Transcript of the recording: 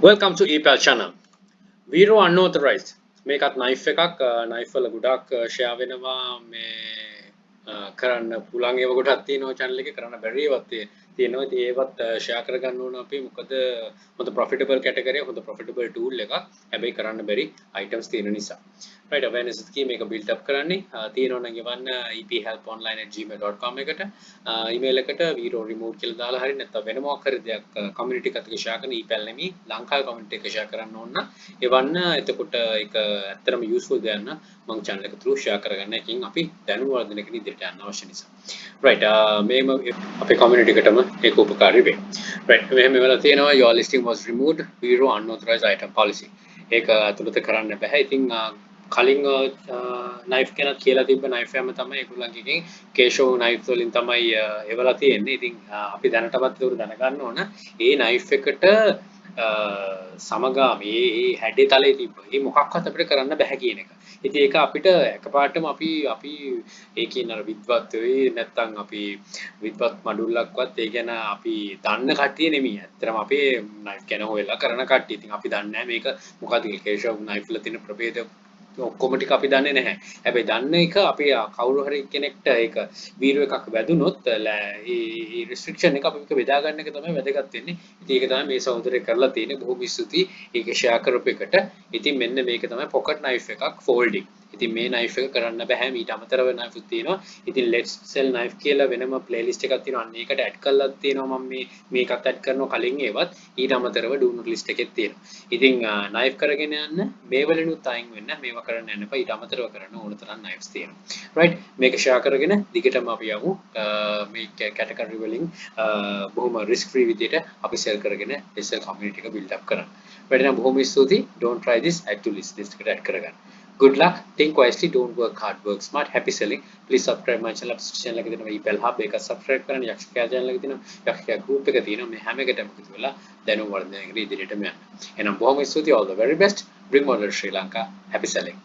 Welcome to EPAL channel. VeRO Unauthorized. මේකත් knife එකක් knife වල ගොඩක් share වෙනවා මේ කරන්න පුළුවන් ඒව කොටක් තියෙනවා channel එකේ කරන්න බැරි ඒවත් තියෙනවා. ඉතින් ඒවත් share කරගන්න ඕන අපි මොකද හොඳ profitable category හොඳ profitable tool එකක්. හැබැයි කරන්න බැරි items තියෙන නිසා. Right, awareness එකේ මේක build up කරන්නේ තියෙනවා නම් ගවන්න ephelponline@gmail.com එකට email එකට VeRO remove කියලා දාලා හරි නැත්නම් වෙන මොකක් හරි දෙයක් community එකත් එක්ක share කරන epel නෙමෙයි ලංකාවේ community එක share කරන්න ඕන නම් එවන්න එතකොට ඒක ඇත්තටම useful දෙයක් න මම channel එක through share කරගන්න එකකින් අපි දැනුම වර්ධනයකට ඉදිරියට යන්න අවශ්‍ය නිසා. Right, මේම අපේ community එකටම ඒක උපකාරී වෙයි. Right, මෙහෙම වෙලා තියෙනවා your listing was removed VeRO unauthorized item policy. ඒක අතුලත කරන්න බෑ. ඉතින් කලින් knife කෙනත් කියලා තිබ්බ knife එකම තමයි ඒගොල්ලන්ගෙන් කේෂෝ knife වලින් තමයි එවලා තියෙන්නේ. ඉතින් අපි දැනටමත් ඒක දැනගන්න ඕන. ඒ knife එකට සමගාමී ඒ හැඩේ තලයේ තිබ්බ. ඒ මොකක්වත් අපිට කරන්න බෑ කියන එක. ඉතින් ඒක අපිට එකපාරටම අපි ඒ කියන අර විද්වත් වෙයි නැත්නම් අපි විද්වත් මඩුල්ලක්වත් ඒ ගැන අපි දන්න කට්ටිය නෙමෙයි. ඇත්තටම අපේ knife ගැන හොයලා කරන කට්ටිය. ඉතින් අපි දන්නේ නැහැ මේක මොකද්ද කේෂෝ knife වල තියෙන ප්‍රභේද ඔක්කොම ටික අපි දන්නේ නැහැ. හැබැයි දන්න එක අපි කවුරු හරි කෙනෙක්ට ඒක වීරෝ එකක් වැදුනොත් ඒ restriction එක අපි බෙදා ගන්න එක තමයි වැදගත් වෙන්නේ. ඉතින් ඒක තමයි මේ සහෝදරය කරලා තියෙන්නේ. බොහොම ස්තුතියි. ඒක share කරපු එකට. ඉතින් මෙන්න මේක තමයි pocket knife එකක් folding. ඉතින් මේ knife එක කරන්න බෑ. ඊට අමතරව knife උත් තියෙනවා. ඉතින් let's sell knife කියලා වෙනම playlist එකක් තියෙනවා. අන්න ඒකට add කරලා තියෙනවා මම මේකත් add කරනවා කලින් ඒවත්. ඊට අමතරව do not list එකෙත් තියෙනවා. ඉතින් knife කරගෙන යන්න මේ වලිනුත් අයින් වෙන්න මේවා කරන්න යන්න එපා. ඊට අමතරව කරන්න ඕන තරම් knives තියෙනවා. right, මේක share කරගෙන දිගටම අපි යමු මේ category වලින් බොහොම risk free විදියට අපි sell කරගෙන sell community එක build up කරන්න. වැඩි නම් බොහොම ස්තුතියි. don't try this, add to list එකට add කරගන්න. Good luck, think wisely, don't work hard, work smart, happy selling. Please subscribe my channel. channel එක තියෙනවා EPEL hub එක subscribe කරන්න. යක්ෂකයා channel එක තියෙනවා. යක්ෂකයා group එක තියෙනවා. මේ හැම එකටම එකතු වෙලා දැනුම වර්ධනය කරගෙන ඉදිරියටම යන්න. එහෙනම් බොහොම ස්තුතියි, all the very best. Bring model Sri Lanka. Happy selling.